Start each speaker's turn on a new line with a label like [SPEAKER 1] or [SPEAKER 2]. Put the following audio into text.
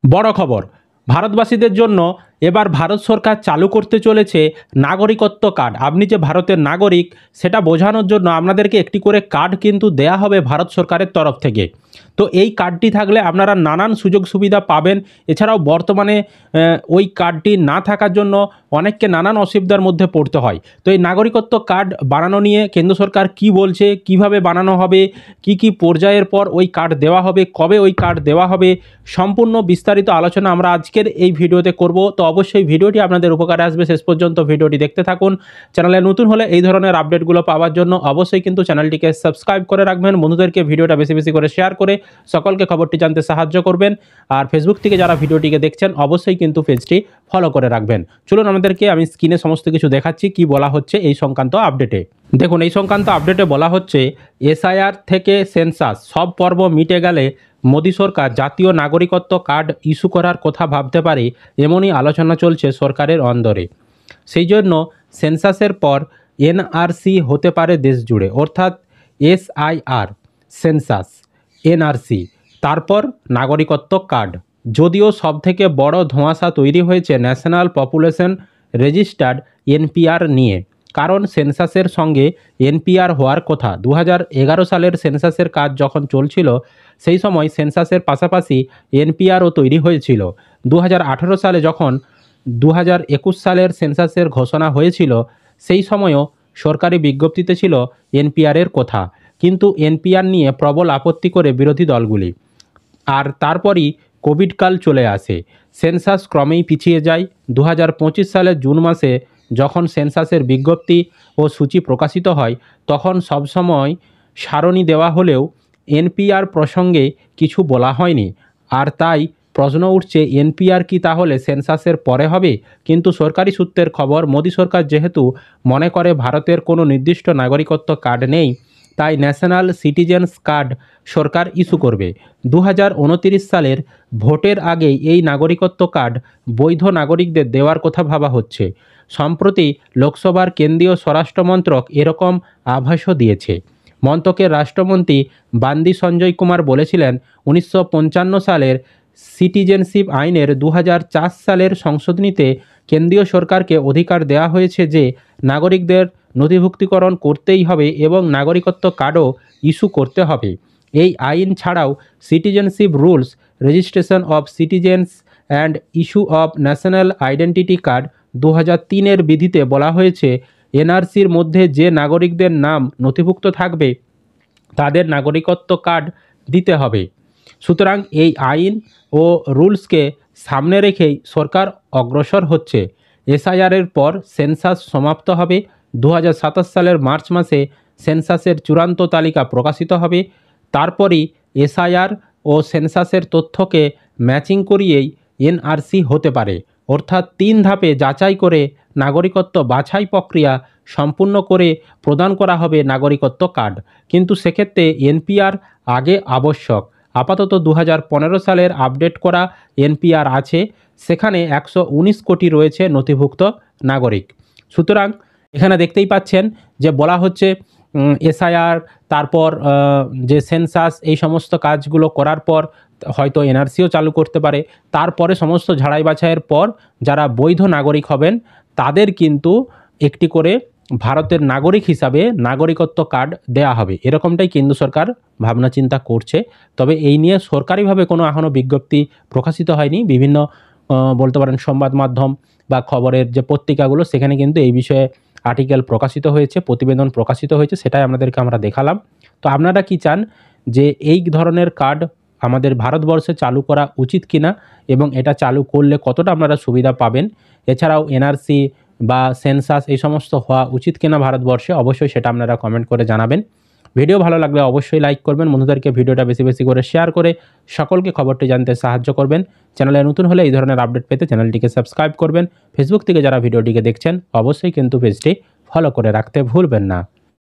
[SPEAKER 1] বড় খবর, ভারতবাসীদের জন্য এবার ভারত সরকার চালু করতে চলেছে নাগরিকত্ব কার্ড। আপনি যে ভারতের নাগরিক সেটা বোঝানোর জন্য আপনাদেরকে একটি করে কার্ড কিন্তু দেয়া হবে ভারত সরকারের তরফ থেকে। তো এই কার্ডটি থাকলে আপনারা নানান সুযোগ সুবিধা পাবেন। এছাড়াও বর্তমানে ওই কার্ডটি না থাকার জন্য অনেককে নানান অসুবিধার মধ্যে পড়তে হয়। তো এই নাগরিকত্ব কার্ড বানানো নিয়ে কেন্দ্র সরকার কি বলছে, কিভাবে বানানো হবে, কি কি পর্যায়ের পর ওই কার্ড দেওয়া হবে, কবে ওই কার্ড দেওয়া হবে, সম্পূর্ণ বিস্তারিত আলোচনা আমরা আজকের এই ভিডিওতে করব। তো অবশ্যই ভিডিওটি আপনাদের উপকারে আসবে, শেষ পর্যন্ত ভিডিওটি দেখতে থাকুন। চ্যানেলে নতুন হলে এই ধরনের আপডেটগুলো পাওয়ার জন্য অবশ্যই কিন্তু চ্যানেলটিকে সাবস্ক্রাইব করে রাখবেন। বন্ধুদেরকে ভিডিওটা বেশি বেশি করে শেয়ার করে সকলকে খবরটি জানতে সাহায্য করবেন। আর ফেসবুক থেকে যারা ভিডিওটিকে দেখছেন অবশ্যই কিন্তু পেজটি ফলো করে রাখবেন। চলুন আমাদেরকে আমি স্ক্রিনে সমস্ত কিছু দেখাচ্ছি কি বলা হচ্ছে এই সংক্রান্ত আপডেটে। দেখুন, এই সংক্রান্ত আপডেটে বলা হচ্ছে এসআইআর থেকে সেন্সাস সব পর্ব মিটে গেলে মোদী সরকার জাতীয় নাগরিকত্ব কার্ড ইস্যু করার কথা ভাবতে পারে, এমনই আলোচনা চলছে সরকারের অন্দরে। সেই জন্য সেন্সাসের পর এনআরসি হতে পারে দেশ জুড়ে, অর্থাৎ এসআইআর, সেন্সাস, এনআরসি, তারপর নাগরিকত্ব কার্ড। যদিও সবথেকে বড় ধোঁয়াশা তৈরি হয়েছে ন্যাশনাল পপুলেশন রেজিস্টার্ড এনপিআর নিয়ে, কারণ সেন্সাসের সঙ্গে এনপিআর হওয়ার কথা। 2011 সালের সেন্সাসের কাজ যখন চলছিল সেই সময় সেন্সাসের পাশাপাশি এনপিআরও তৈরি হয়েছিল। 2018 সালে যখন 2021 সালের সেন্সাসের ঘোষণা হয়েছিল সেই সময়ও সরকারি বিজ্ঞপ্তিতে ছিল এনপিআরের কথা, কিন্তু এনপিআর নিয়ে প্রবল আপত্তি করে বিরোধী দলগুলি। আর তারপরই কোভিডকাল চলে আসে, সেন্সাস ক্রমেই পিছিয়ে যায়। 2025 সালের জুন মাসে যখন সেন্সাসের বিজ্ঞপ্তি ও সূচি প্রকাশিত হয় তখন সবসময় সারণী দেওয়া হলেও এনপিআর প্রসঙ্গে কিছু বলা হয়নি। আর তাই প্রশ্ন উঠছে, এনপিআর কি তাহলে সেন্সাসের পরে হবে? কিন্তু সরকারি সূত্রের খবর, মোদী সরকার যেহেতু মনে করে ভারতের কোনো নির্দিষ্ট নাগরিকত্ব কার্ড নেই, তাই ন্যাশনাল সিটিজেন্স কার্ড সরকার ইস্যু করবে। 2029 সালের ভোটের আগেই এই নাগরিকত্ব কার্ড বৈধ নাগরিকদের দেওয়ার কথা ভাবা হচ্ছে। সম্প্রতি লোকসভার কেন্দ্রীয় স্বরাষ্ট্রমন্ত্রক এরকম আভাসও দিয়েছে। মন্ত্রকের রাষ্ট্রমন্ত্রী বান্দি সঞ্জয় কুমার বলেছিলেন, 1955 সালের সিটিজেনশিপ আইনের 2004 সালের সংশোধনীতে কেন্দ্রীয় সরকারকে অধিকার দেওয়া হয়েছে যে নাগরিকদের নথিভুক্তিকরণ করতেই হবে এবং নাগরিকত্ব কার্ডও ইস্যু করতে হবে। এই আইন ছাড়াও citizenship rules, registration of citizens and issue of national identity card 2003-এর বিধিতে বলা হয়েছে, এনআরসির মধ্যে যে নাগরিকদের নাম নথিভুক্ত থাকবে তাদের নাগরিকত্ব কার্ড দিতে হবে। সুতরাং এই আইন ও রুলসকে সামনে রেখেই সরকার অগ্রসর হচ্ছে। এসআইআরের পর সেন্সাস সমাপ্ত হবে। 2027 সালের মার্চ মাসে সেন্সাসের চূড়ান্ত তালিকা প্রকাশিত হবে। তারপরই এসআইআর ও সেন্সাসের তথ্যকে ম্যাচিং করিয়েই এনআরসি হতে পারে, অর্থাৎ 3 ধাপে যাচাই করে নাগরিকত্ব বাছাই প্রক্রিয়া সম্পূর্ণ করে প্রদান করা হবে নাগরিকত্ব কার্ড। কিন্তু সেক্ষেত্রে এনপিআর আগে আবশ্যক। আপাতত 2015 সালের আপডেট করা এনপিআর আছে, সেখানে 119 কোটি রয়েছে নথিভুক্ত নাগরিক। সুতরাং এখানে দেখতেই পাচ্ছেন যে বলা হচ্ছে এসআইআর, তারপর যে সেন্সাস, এই সমস্ত কাজগুলো করার পর হয়তো এনআরসিও চালু করতে পারে। তারপরে সমস্ত ঝাড়াই বাছাইয়ের পর যারা বৈধ নাগরিক হবেন তাদের কিন্তু একটি করে ভারতের নাগরিক হিসাবে নাগরিকত্ব কার্ড দেয়া হবে। এরকমটাই কেন্দ্র সরকার ভাবনা চিন্তা করছে। তবে এই নিয়ে সরকারিভাবে কোনো এখনও বিজ্ঞপ্তি প্রকাশিত হয়নি। বিভিন্ন বলতে পারেন সংবাদ মাধ্যম বা খবরের যে পত্রিকাগুলো সেখানে কিন্তু এই বিষয়ে আর্টিকেল প্রকাশিত হয়েছে, প্রতিবেদন প্রকাশিত হয়েছে, সেটাই আপনাদেরকে আমরা দেখালাম। তো আপনারা কি চান যে এই ধরনের কার্ড আমাদের ভারতবর্ষে চালু করা উচিত কিনা এবং এটা চালু করলে কতটা আপনারা সুবিধা পাবেন? এছাড়াও এনআরসি বা সেন্সাস এই সমস্ত হওয়া উচিত কিনা ভারতবর্ষে, অবশ্যই সেটা আপনারা কমেন্ট করে জানাবেন। ভিডিও ভালো লাগলে অবশ্যই লাইক করবেন, বন্ধুদেরকে ভিডিওটা বেশি বেশি করে শেয়ার করে সকলকে খবরটি জানতে সাহায্য করবেন। চ্যানেলে নতুন হলে এই ধরনের আপডেট পেতে চ্যানেলটিকে সাবস্ক্রাইব করবেন। ফেসবুক থেকে যারা ভিডিওটিকে দেখছেন অবশ্যই কিন্তু পেজটি ফলো করে রাখতে ভুলবেন না।